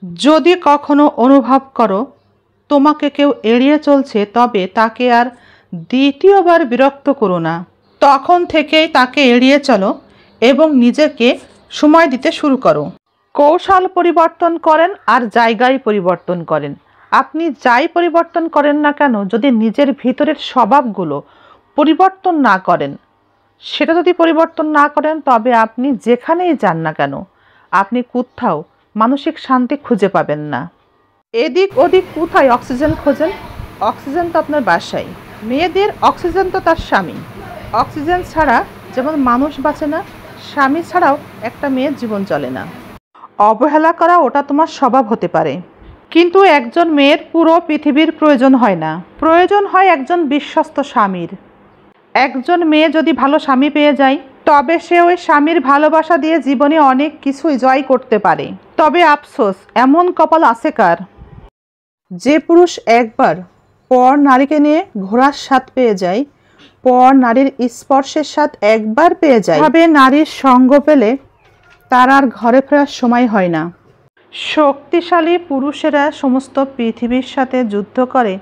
যদি কখনো অনুভব করো তোমাকে কেউ এড়িয়ে চলছে, তবে তাকে আর দ্বিতীয়বার বিরক্ত করো না। তখন থেকেই তাকে এড়িয়ে চলো এবং নিজেকে সময় দিতে শুরু করো। কৌশল পরিবর্তন করেন আর জায়গায় পরিবর্তন করেন। আপনি যাই পরিবর্তন করেন না কেন, যদি নিজের ভিতরের স্বভাবগুলো পরিবর্তন না করেন, সেটা যদি পরিবর্তন না করেন, তবে আপনি যেখানেই যান না কেন আপনি কোথাও মানসিক শান্তি খুঁজে পাবেন না। এদিক ওদিক কোথায় অক্সিজেন খোঁজেন? অক্সিজেন তো আপনার বাসায়। মেয়েদের অক্সিজেন তো তার স্বামী। অক্সিজেন ছাড়া যেমন মানুষ বাঁচে না, স্বামী ছাড়াও একটা মেয়ের জীবন চলে না। অবহেলা করা ওটা তোমার স্বভাব হতে পারে, কিন্তু একজন মেয়ের পুরো পৃথিবীর প্রয়োজন হয় না। প্রয়োজন হয় একজন বিশ্বস্ত স্বামীর। একজন মেয়ে যদি ভালো স্বামী পেয়ে যায়, তবে সে ওই স্বামীর ভালোবাসা দিয়ে জীবনে অনেক কিছুই জয় করতে পারে। তবে আফসোস, এমন কপাল আছে কার? যে পুরুষ একবার পর নারীকে নিয়ে ঘোরার স্বাদ পেয়ে যায়, পর নারীর স্পর্শের স্বাদ একবার পেয়ে যায়, তবে নারীর সঙ্গ পেলে তার আর ঘরে ফেরার সময় হয় না। শক্তিশালী পুরুষেরা সমস্ত পৃথিবীর সাথে যুদ্ধ করে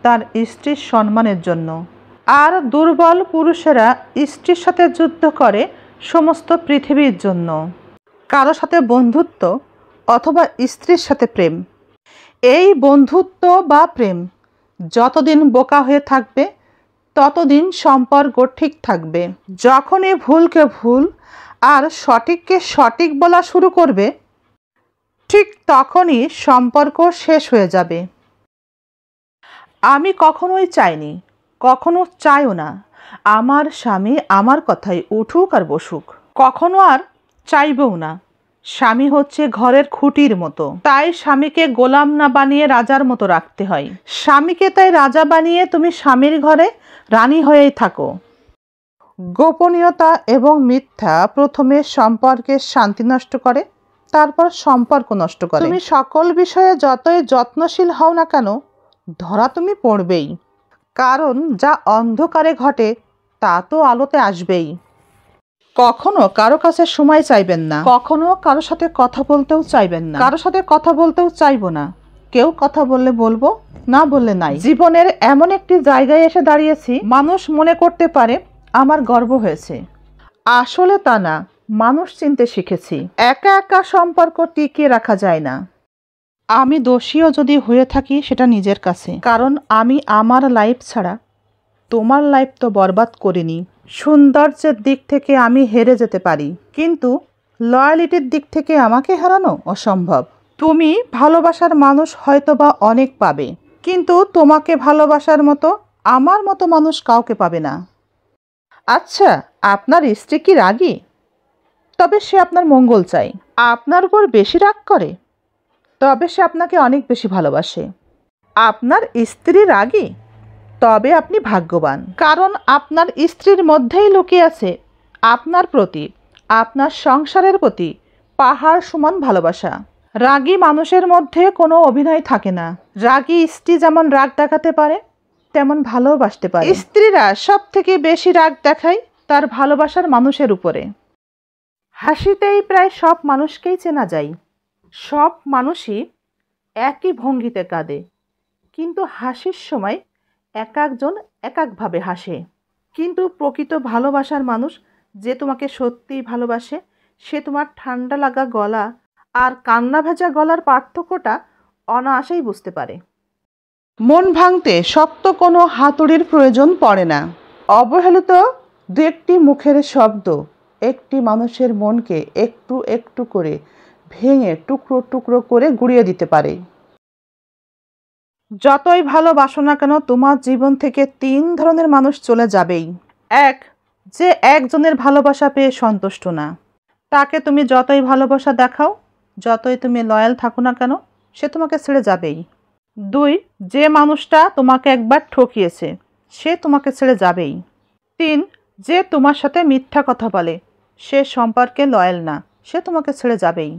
তার স্ত্রীর সম্মানের জন্য, আর দুর্বল পুরুষেরা স্ত্রীর সাথে যুদ্ধ করে সমস্ত পৃথিবীর জন্য। কারো সাথে বন্ধুত্ব অথবা স্ত্রীর সাথে প্রেম, এই বন্ধুত্ব বা প্রেম যতদিন বোকা হয়ে থাকবে ততদিন সম্পর্ক ঠিক থাকবে। যখনই ভুলকে ভুল আর সঠিককে সঠিক বলা শুরু করবে, ঠিক তখনই সম্পর্ক শেষ হয়ে যাবে। আমি কখনোই চাইনি, কখনো চাইও না আমার স্বামী আমার কথায় উঠুক আর বসুক। কখনো আর চাইবও না। স্বামী হচ্ছে ঘরের খুঁটির মতো, তাই স্বামীকে গোলাম না বানিয়ে রাজার মতো রাখতে হয়। স্বামীকে তাই রাজা বানিয়ে তুমি স্বামীর ঘরে রানী হয়েই থাকো। গোপনীয়তা এবং মিথ্যা প্রথমে সম্পর্কের শান্তি নষ্ট করে, তারপর সম্পর্ক নষ্ট করে। তুমি সকল বিষয়ে যতই যত্নশীল হও না কেন, ধরা তুমি পড়বেই। কারণ যা অন্ধকারে ঘটে তা তো আলোতে আসবেই। কখনো কারো কাছে সময় চাইবেন না, কখনো কারো সাথে কথা বলতেও চাইবেন না। কারো সাথে কথা বলতেও চাইবো না। কেউ কথা বললে বলবো, না বললে নাই। জীবনের এমন একটি জায়গায় এসে দাঁড়িয়েছি, মানুষ মনে করতে পারে আমার গর্ব হয়েছে। আসলে তা না, মানুষ চিনতে শিখেছি। একা একা সম্পর্ক টিকিয়ে রাখা যায় না। আমি দোষীও যদি হয়ে থাকি সেটা নিজের কাছে, কারণ আমি আমার লাইফ ছাড়া তোমার লাইফ তো বরবাদ করিনি। সৌন্দর্যের দিক থেকে আমি হেরে যেতে পারি, কিন্তু লয়ালিটির দিক থেকে আমাকে হারানো অসম্ভব। তুমি ভালোবাসার মানুষ হয়তোবা অনেক পাবে, কিন্তু তোমাকে ভালোবাসার মতো আমার মতো মানুষ কাউকে পাবে না। আচ্ছা, আপনার স্ত্রী কি রাগী? তবে সে আপনার মঙ্গল চায়। আপনার উপর বেশি রাগ করে? তবে সে আপনাকে অনেক বেশি ভালোবাসে। আপনার স্ত্রী রাগী? তবে আপনি ভাগ্যবান, কারণ আপনার স্ত্রীর মধ্যেই লুকিয়ে আছে আপনার প্রতি, আপনার সংসারের প্রতি পাহাড় সমান ভালোবাসা। রাগী মানুষের মধ্যে কোনো অভিনয় থাকে না। রাগী স্ত্রী যেমন রাগ দেখাতে পারে, তেমন ভালোবাসতে পারে। স্ত্রীরা সব থেকে বেশি রাগ দেখায় তার ভালোবাসার মানুষের উপরে। হাসিতেই প্রায় সব মানুষকেই চেনা যায়। সব মানুষই একই ভঙ্গিতে কাঁদে, কিন্তু হাসির সময় এক একজন এক একভাবে হাসে। কিন্তু প্রকৃত ভালোবাসার মানুষ যে তোমাকে সত্যিই ভালোবাসে, সে তোমার ঠান্ডা লাগা গলা আর কান্না ভেজা গলার পার্থক্যটা অনায়াসেই বুঝতে পারে। মন ভাঙতে শক্ত কোনো হাতুড়ির প্রয়োজন পড়ে না। অবহেলিত দু একটি মুখের শব্দ একটি মানুষের মনকে একটু একটু করে ভেঙে টুকরো টুকরো করে গুঁড়িয়ে দিতে পারে। যতই ভালোবাসো না কেন, তোমার জীবন থেকে 3 ধরনের মানুষ চলে যাবেই। এক, যে একজনের ভালোবাসা পেয়ে সন্তুষ্ট না, তাকে তুমি যতই ভালোবাসা দেখাও, যতই তুমি লয়াল থাকো না কেন, সে তোমাকে ছেড়ে যাবেই। 2, যে মানুষটা তোমাকে একবার ঠকিয়েছে, সে তোমাকে ছেড়ে যাবেই। 3, যে তোমার সাথে মিথ্যা কথা বলে, সে সম্পর্কে লয়াল না, সে তোমাকে ছেড়ে যাবেই।